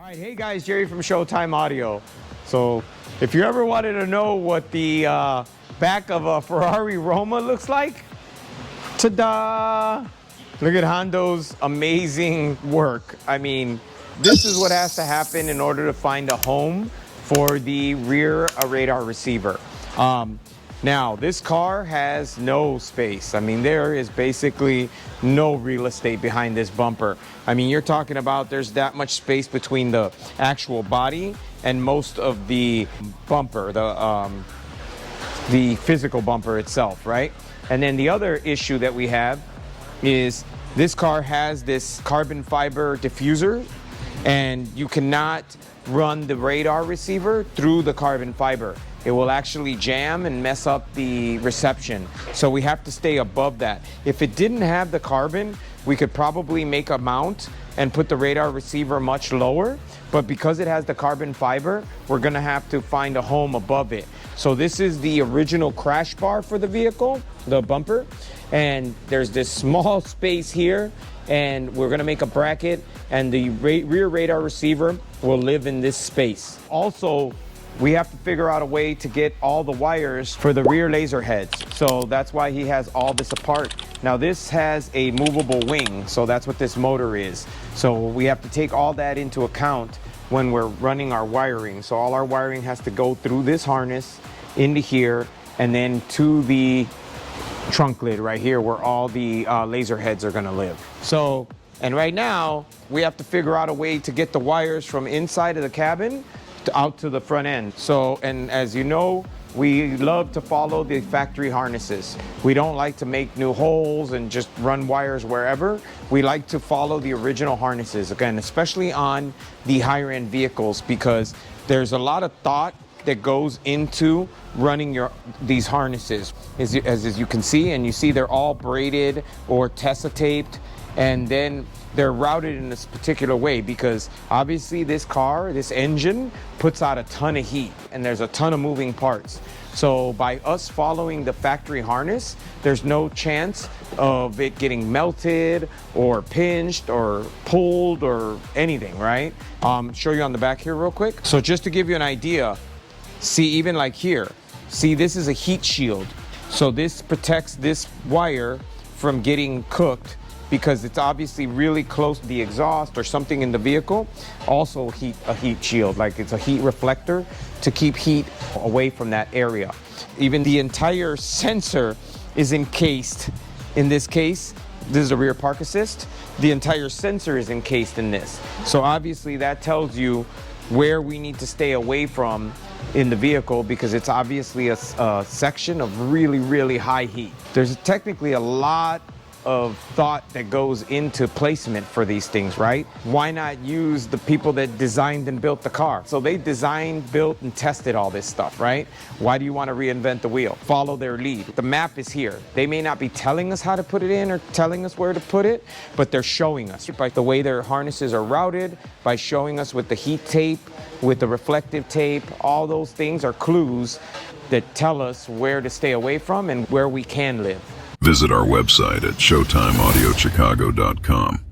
All right, hey guys, Jerry from Showtime Audio. So if you ever wanted to know what the back of a Ferrari Roma looks like, ta-da! Look at Hondo's amazing work. I mean, this is what has to happen in order to find a home for the rear radar receiver. Now, this car has no space. I mean, there is basically no real estate behind this bumper. I mean, you're talking about there's that much space between the actual body and most of the bumper, the physical bumper itself, right? And then the other issue that we have is this car has this carbon fiber diffuser, and you cannot run the radar receiver through the carbon fiber. It will actually jam and mess up the reception. So we have to stay above that. If it didn't have the carbon, we could probably make a mount and put the radar receiver much lower. But because it has the carbon fiber, we're gonna have to find a home above it. So this is the original crash bar for the vehicle, the bumper. And there's this small space here, and we're gonna make a bracket, and the rear radar receiver will live in this space. Also, we have to figure out a way to get all the wires for the rear laser heads. So that's why he has all this apart. Now this has a movable wing, so that's what this motor is. So we have to take all that into account when we're running our wiring. So all our wiring has to go through this harness into here, and then to the trunk lid right here where all the laser heads are gonna live. So, and right now we have to figure out a way to get the wires from inside of the cabin out to the front end. So, and as you know, we love to follow the factory harnesses. We don't like to make new holes and just run wires wherever. We like to follow the original harnesses, again, especially on the higher end vehicles, because there's a lot of thought that goes into running these harnesses. As you can see, and you see they're all braided or Tessa taped, and then they're routed in this particular way because obviously this car, this engine, puts out a ton of heat and there's a ton of moving parts. So by us following the factory harness, there's no chance of it getting melted or pinched or pulled or anything, right? Show you on the back here real quick. So just to give you an idea, see, even like here, see, this is a heat shield. So this protects this wire from getting cooked because it's obviously really close to the exhaust or something in the vehicle. Also a heat shield, like it's a heat reflector to keep heat away from that area. Even the entire sensor is encased in this case. This is a rear park assist. The entire sensor is encased in this. So obviously that tells you where we need to stay away from in the vehicle because it's obviously a section of really, really high heat. There's technically a lot of thought that goes into placement for these things, right? Why not use the people that designed and built the car? So they designed, built, and tested all this stuff, right? Why do you want to reinvent the wheel? Follow their lead. The map is here. They may not be telling us how to put it in or telling us where to put it, but they're showing us by the way their harnesses are routed, by showing us with the heat tape, with the reflective tape. All those things are clues that tell us where to stay away from and where we can live. Visit our website at showtimeaudiochicago.com.